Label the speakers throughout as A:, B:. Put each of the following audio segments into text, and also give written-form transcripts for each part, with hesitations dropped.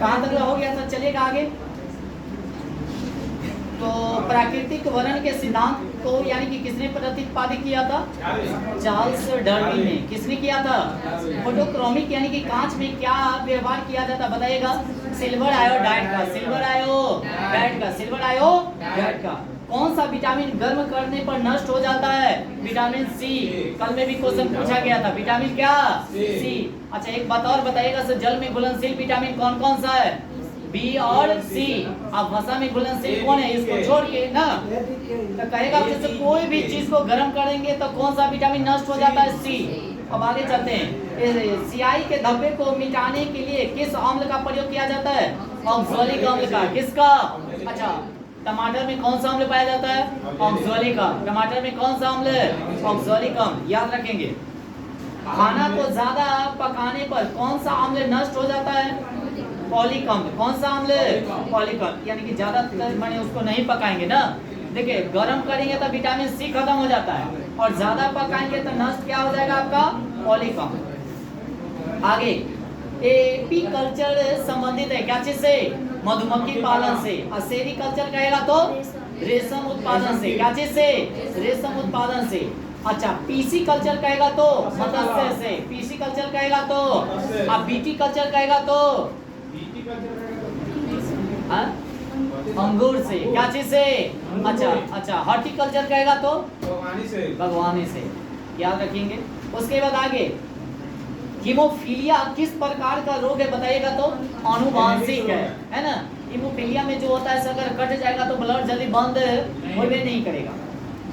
A: कहाँ तक हो गया था, चलिएगा आगे। तो प्राकृतिक वर्णन के सिद्धांत को यानी कि किसने प्रतिपादित किया था? चार्ल्स डार्विन ने। किसने किया था? फोटोक्रोमिक यानी कि कांच में क्या व्यवहार किया जाता बताइएगा? सिल्वर आयोडाइड का, सिल्वर आयोडाइड का, सिल्वर आयोडाइड का। कौन सा विटामिन गर्म करने पर नष्ट हो जाता है? Vitamin C. कल में भी क्वेश्चन पूछा गया था, विटामिन क्या? सी। अच्छा एक बात और बताइएगा सर, जल में घुलनशील विटामिन कौन कौन सा है? बी और सी। अब भाषा में घुलनशील कौन है इसको छोड़ के ना, तो कहेगा जैसे कोई भी चीज को गर्म करेंगे तो कौन सा विटामिन नष्ट हो जाता है? सी। अब आगे चलते हैं। सियाही के धब्बे को मिटाने के लिए किस अम्ल का प्रयोग किया जाता है? ऑक्सैलिक अम्ल का। किसका? अच्छा टमाटर में कौन सा अम्ल पाया जाता है? ऑक्सैलिक अम्ल। टमाटर में कौन सा अम्ल? ऑक्सैलिक अम्ल। याद रखेंगे। खाना को ज्यादा पकाने पर कौन सा अम्ल नष्ट हो जाता है? पॉलिक अम्ल। कौन सा अम्ल? पॉलिक अम्ल। यानी कि ज्यादा माने उसको नहीं पकाएंगे ना, देखिए गर्म करेंगे तो विटामिन सी खत्म हो जाता है, और ज्यादा पकाएंगे तो नष्ट क्या हो जाएगा आपका? पॉलिक अम्ल। आगे एपीकल्चर संबंधित है क्या चीज से? मधुमक्खी पालन से। और सेरीकल्चर कहेगा तो रेशम उत्पादन से। क्या चीज से? रेशम उत्पादन से। अच्छा पीसी कल्चर कहेगा तो मत्स्य से। पीसी कल्चर कहेगा तो, अब बीटी कल्चर कहेगा तो अंगूर से। क्या चीज से? अच्छा हॉर्टिकल्चर कहेगा तो बागवानी से। याद रखेंगे। उसके बाद आगे हीमोफीलिया किस प्रकार का रोग है बताइएगा तो? आनुवांशिक है ना। हीमोफीलिया में जो होता है अगर कट जाएगा तो ब्लड जल्दी बंद होने नहीं करेगा।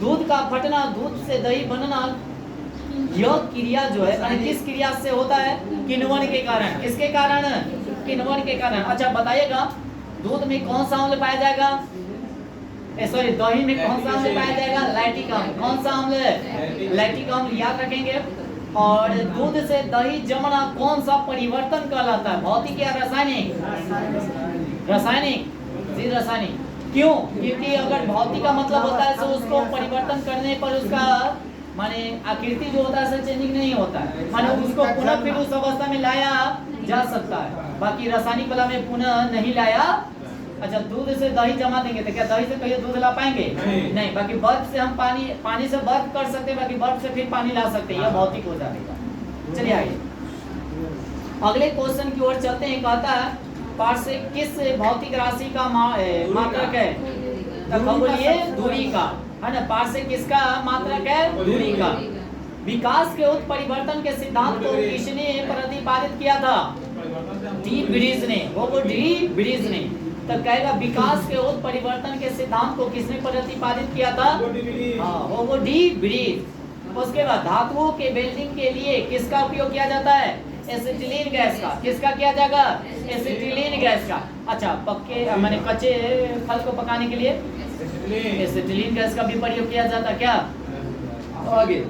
A: दूध का फटना, दूध से दही बनना, यह क्रिया जो है किस क्रिया से होता है? किण्वन के कारण। किसके कारण? किण्वन के कारण। अच्छा बताइएगा दूध में कौन सा अम्ल पाया जाएगा? सॉरी दही में कौन सा अम्ल पाया जाएगा? लैक्टिक अम्ल। कौन सा अम्ल? लैक्टिक अम्ल। याद रखेंगे। और दूध से दही जमना कौन सा परिवर्तन कहलाता है? भौतिक या रासायनिक? रासायनिक जी, रासायनिक। क्यों? क्योंकि अगर भौतिक का मतलब होता है तो उसको परिवर्तन करने पर उसका माने आकृति जो होता है चेंजिंग नहीं होता है, माने उसको पुनः फिर उस अवस्था में लाया जा सकता है। बाकी रासायनिक वाला में पुनः नहीं लाया। अच्छा दूध से दही जमा देंगे तो क्या दही से कहीं दूध ला पाएंगे? नहीं। बाकी बर्फ से हम पानी से बर्फ कर सकते हैं, बाकी बर्फ से फिर पानी ला सकते हैं, यह भौतिक हो जाएगा। चलिए आगे अगले क्वेश्चन की ओर चलते हैं। कहता है पार्श्व किस भौतिक राशि का मात्रक है? तो बोलिए दूरी का, है ना। पार्श्व किसका मात्रक है? दूरी का। विकास के उत्परिवर्तन के सिद्धांत को किसने प्रतिपादित किया था? डी ब्रीज ने। वो डी ब्रीज ने। तो कहेगा विकास के उत्परिवर्तन के सिद्धांत को किसने प्रतिपादित किया था? हाँ वो डी ब्रीज। उसके बाद धातुओं के वेल्डिंग के लिए किसका उपयोग किया जाता है? एसिटिलीन गैस का। किसका किया जाएगा? एसिटिलीन गैस का। अच्छा पक्के माने कच्चे फल को पकाने के लिए एसिटिलीन गैस का भी प्रयोग किया जाता क्या? आगे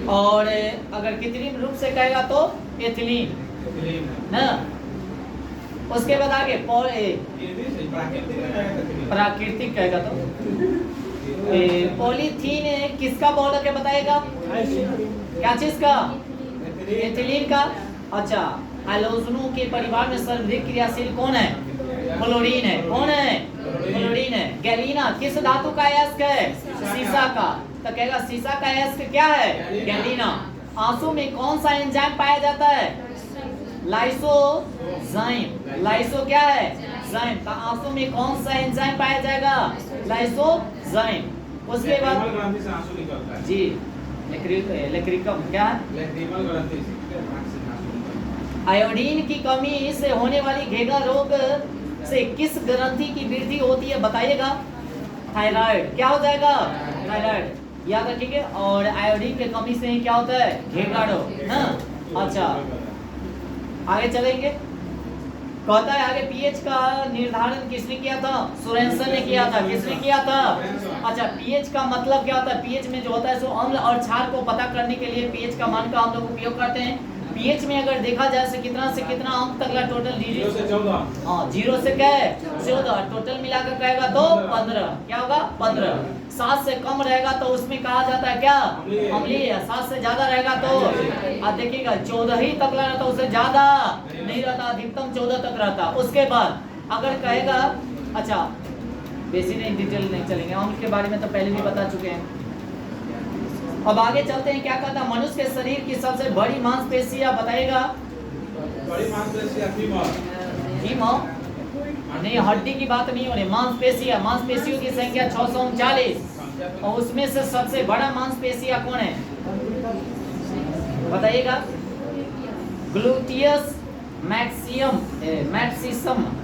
A: और अगर कृत्रिम रूप से कहेगा तो एथिलीन ना। उसके बाद आगे प्राकृतिक कहेगा तो पॉलीथीन किसका बहुलक है बताएगा? क्या चीज का? एथिलीन का। अच्छा हैलोजनों के परिवार में सर्वाधिक क्रियाशील कौन है? क्लोरीन है। कौन है? क्लोरीन है। गैलीना किस धातु का अयस्क है? सीसा का। तो कहेगा सीसा का अयस्क क्या है? गैलीना। आंसू में कौन सा एंजाइम पाया जाता है? लाइसोजाइम। लाइसो क्या है? जाइम। तो आंसू में कौन सा एंजाइम पाया जाएगा? लाइसोजाइम। उसके बाद जी लेक्रिकम क्या है? आयोडीन की कमी से होने वाली घेगा रोग से किस ग्रंथि की वृद्धि होती है बताइएगा? थायराइड। क्या हो जाएगा? थायराइड। याद रखिएगा। और आयोडीन की कमी से क्या होता है? घेगा रोग। हाँ अच्छा आगे चलेंगे। कहता है आगे पीएच का निर्धारण किसने किया था? सोरेनसन ने किया था। किसने किया था? अच्छा पीएच का मतलब क्या होता है? पीएच में जो होता है सो अम्ल और क्षार को पता करने के लिए पीएच का मान का हम लोग उपयोग करते हैं। पीएच में अगर देखा जाए से कितना अंक तक का टोटल 0 से 14। हाँ 0 से क्या है? 14। टोटल मिलाकर कहेगा तो 15। क्या होगा? 15। 7 से कम रहेगा तो उसमें कहा जाता है क्या? अम्लीय। 7 से ज्यादा रहेगा तो आप देखिएगा 14 ही तक रहता, उससे ज्यादा नहीं रहता, अधिकतम 14 तक रहता। उसके बाद अगर कहेगा, अच्छा बेसी नहीं डिटेल नहीं चलेंगे, हम के बारे में तो पहले भी बता चुके हैं। अब आगे चलते हैं, क्या कहता है मनुष्य के शरीर की सबसे बड़ी मांसपेशियां बताएगा?
B: बड़ी मांसपेशियां
A: फीमर नहीं, हड्डी की बात नहीं हो रही, मांसपेशियां। मांसपेशियों की संख्या 639 और उसमें से सबसे बड़ा मांसपेशियां कौन है बताइएगा? ग्लूटियस मैक्सिमम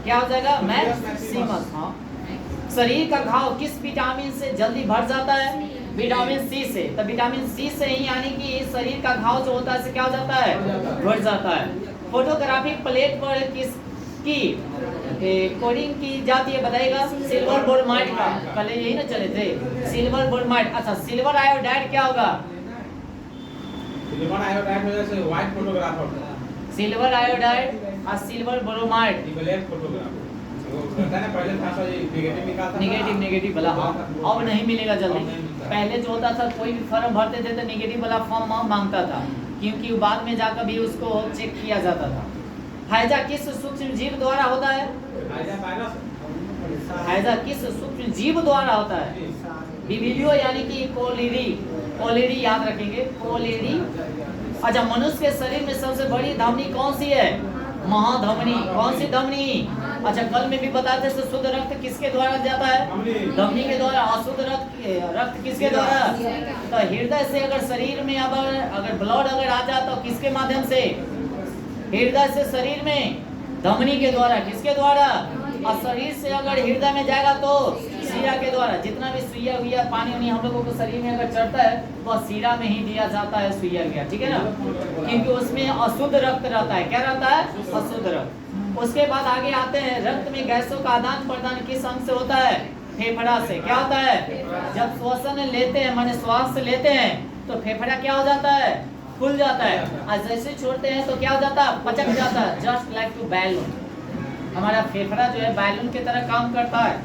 A: क्या हो जाएगा? मैक्सिमस। हाँ, शरीर का घाव किस विटामिन से जल्दी भर जाता है? विटामिन सी से। तो विटामिन सी से ही यानी कि शरीर का घाव जो होता है क्या हो जाता है? भर जाता है। फोटोग्राफिक प्लेट पर किसकी कोडिंग की जाती है बताइएगा? सिल्वर बोरोमाइड का। कल यही ना चले थे, सिल्वर बोरोमाइड। अच्छा, सिल्वर आयोडाइड क्या होगा?
B: सिल्वर आयोडाइड वजह से व्हाइट फोटोग्राफर,
A: सिल्वर आयोडाइड और सिल्वर बोरोमाइड
B: ब्लैक फोटोग्राफर होता है ना। पहले था सो नेगेटिव निकालता,
A: नेगेटिव वाला। हाँ, अब नहीं मिलेगा जल्दी। पहले जो होता था कोई भी फॉर्म भरते थे तो नेगेटिव वाला फॉर्म मांगता था, क्योंकि बाद में जाकर भी उसको चेक किया जाता था। हैजा किस सूक्ष्म जीव द्वारा होता है? हैजा किस सूक्ष्म जीव द्वारा होता है? विविलियो यानी कि कोलेरी। कोलेरी याद रखेंगे, कोलेरी। अच्छा, मनुष्य के शरीर में सबसे बड़ी धमनी कौन सी है? महाधमनी। कौन सी धमनी? अच्छा, कल में भी बताते थे शुद्ध रक्त किसके द्वारा जाता है? धमनी के द्वारा। अशुद्ध रक्त किसके द्वारा? तो हृदय से अगर शरीर में अगर ब्लड अगर आ जाए तो किसके माध्यम से? हृदय से शरीर में धमनी के द्वारा। किसके द्वारा? और शरीर से अगर हृदय में जाएगा तो सीरा के द्वारा। जितना भी सुइया हुआ पानी वानी हम लोगों को शरीर में अगर चढ़ता है वह सीरा में ही दिया जाता है, सुइया गया, ठीक है ना, क्योंकि उसमें अशुद्ध रक्त रहता है। क्या रहता है? अशुद्ध रक्त। उसके बाद आगे आते हैं, रक्त में गैसों का आदान प्रदान किस अंग से होता है? फेफड़ा से। क्या होता है? जब श्वसन लेते हैं माने श्वास लेते हैं तो फेफड़ा क्या हो जाता है? खुल जाता है। और जैसे छोड़ते हैं तो क्या हो जाता है? पचक जाता है। Just like to balloon. हमारा फेफड़ा जो है बैलून की तरह काम करता है।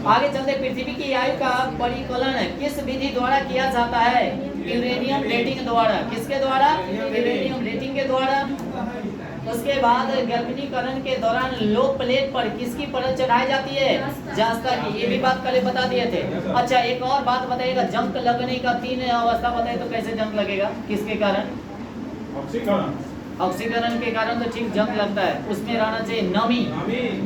A: आगे चलते, पृथ्वी की आयु का परिकलन किस विधि द्वारा किया जाता है? यूरेनियम डेटिंग द्वारा। किसके द्वारा? यूरेनियम डेटिंग के द्वारा। उसके बाद गर्भनीकरण के दौरान लो प्लेट पर किसकी परत चढ़ाई जाती है? जास्ता की। ये भी बात कल बता दिए थे। अच्छा, एक और बात बताइएगा, जंग लगने का 3 अवस्था बताइए तो कैसे जंग लगेगा? किसके कारण? ऑक्सीकरण के कारण तो ठीक जंग लगता है। उसमें रहना चाहिए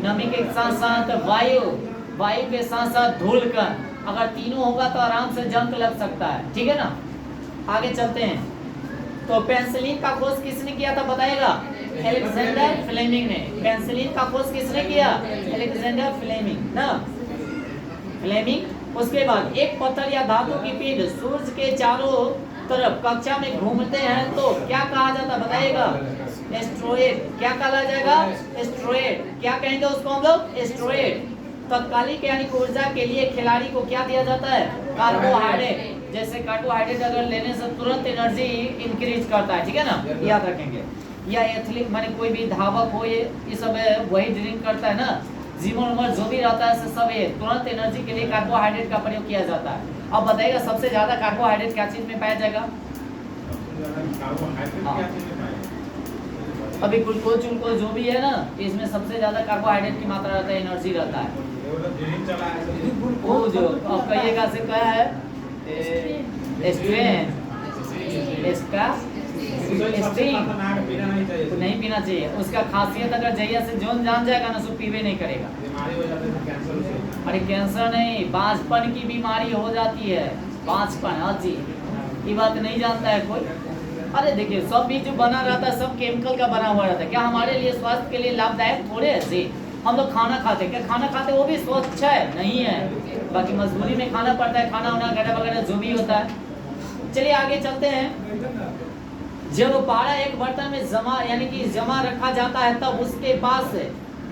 A: नमी के साथ साथ वायु के साथ साथ धूल का। अगर तीनों होगा तो आराम से जंग लग सकता है, ठीक है ना। आगे चलते हैं, तो पेंसिलिन का खोज किसने किया था बताइएगा? अलेक्जेंडर फ्लेमिंग ने। पेंसिलिन का खोज किसने किया? अलेक्जेंडर फ्लेमिंग ना, फ्लेमिंग। उसके बाद एक पत्थर या धातु की पिंड सूर्य के चारों तरफ कक्षा में घूमते हैं तो क्या कहा जाता है बताइएगा? एस्ट्रॉयड। क्या कहा जाएगा? एस्ट्रॉयड। क्या कहेंगे उसको हम लोग? एस्ट्रॉयड। तत्कालिक यानी ऊर्जा के लिए खिलाड़ी को क्या दिया जाता है? कार्बोहाइड्रेट। जैसे कार्बोहाइड्रेट अगर लेने से तुरंत एनर्जी इंक्रीज करता है, ठीक है ना, याद रखेंगे। या एथलीट माने कोई भी धावक हो, ये सब वही ड्रिंक करता है ना, जिमर जो भी रहता है सब ये तुरंत एनर्जी के लिए कार्बोहाइड्रेट का प्रयोग किया जाता है। अब बताइएगा सबसे ज्यादा कार्बोहाइड्रेट क्या चीज में पाया जाएगा? अभी ग्लूकोज जो भी है ना, इसमें सबसे ज्यादा कार्बोहाइड्रेट की मात्रा रहता है, एनर्जी रहता है। वो जो अब कहिएगा से क्या है? नहीं पीना चाहिए। उसका खासियत अगर जहिया से जोन जान जाएगा ना सो पीवे नहीं करेगा। अरे कैंसर नहीं, बांझपन की बीमारी हो जाती है। बांझपन, हाँ जी, ये बात नहीं जानता है कोई। अरे देखिए, सब भी जो बना रहता है सब केमिकल का बना हुआ रहता है। क्या हमारे लिए स्वास्थ्य के लिए लाभदायक थोड़े ऐसे? हम लोग खाना खाते हैं, क्या खाना खाते वो भी स्वच्छ है? नहीं है, बाकी मजबूरी में खाना पड़ता है, खाना वाना वगैरह वगैरह जो भी होता है। चलिए आगे चलते हैं। जब पारा एक बर्तन में जमा यानी कि जमा रखा जाता है तब उसके पास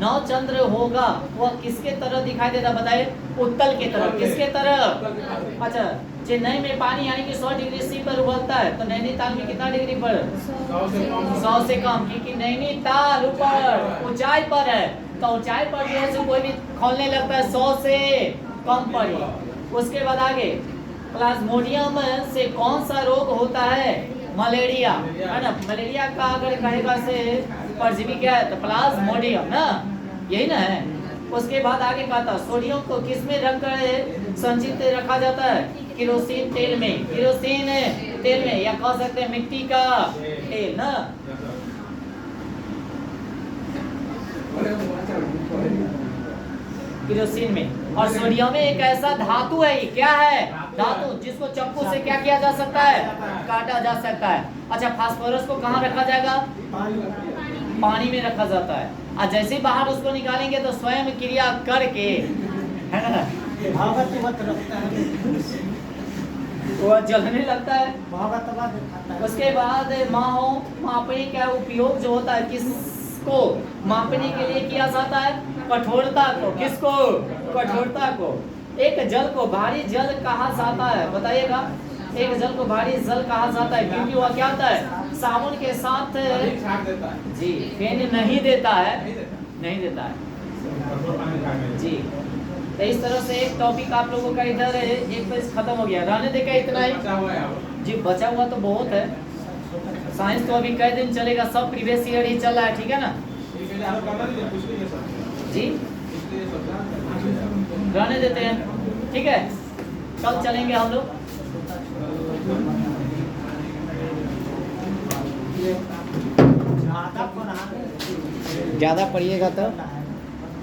A: नवचंद्र होगा, वह किसके तरह दिखाई देता बताइए? उत्तल के तरफ। किसके तरफ? अच्छा, चेन्नई में पानी यानी कि 100 डिग्री सी पर उबलता है, तो नैनीताल में कितना डिग्री पर? 100 से कम, क्योंकि नैनीताल ऊपर ऊंचाई पर है, तो ऊंचाई पर जो है कोई भी खोलने लगता है 100 से कम पर ही। उसके बाद आगे प्लाज्मोडियम से कौन सा रोग होता है? मलेरिया, है ना। मलेरिया का अगर कहेगा से परजीवी क्या है तो प्लाज्मोडियम ना, यही ना है। उसके बाद आगे कहता सोडियम को किस में रखकर संचित रखा जाता है? केरोसिन तेल में, केरोसिन तेल में, या कह सकते हैं मिट्टी का तेल ना। केरोसिन में। और सोडियम में एक ऐसा धातु है, ये क्या है? धातु, जिसको चाकू से क्या किया जा सकता है? काटा जा सकता है। अच्छा, फास्फोरस को कहाँ रखा जाएगा? पानी में रखा जाता है। और जैसे ही बाहर उसको निकालेंगे तो स्वयं क्रिया करके, है ना, वो जलने लगता है। उसके बाद मापने का उपयोग जो होता है किसको मापने के लिए किया जाता है? कठोरता को। किसको? कठोरता को। एक जल को भारी जल कहा जाता है, बताइएगा। एक जल को भारी जल कहा जाता है क्योंकि वह क्या होता है? साबुन के साथ जी फेन नहीं देता है, नहीं देता है जी। तो इस तरह से एक टॉपिक आप लोगों का इधर एक पेज खत्म हो गया। रहने देगा इतना ही जी, बचा हुआ तो बहुत है। साइंस तो अभी कई दिन चलेगा, सब प्रीवियस ईयर ही चल रहा है, ठीक है ना जी। रहने देते हैं, ठीक है। कल चलेंगे हम लोग। ज़्यादा पढ़िएगा तो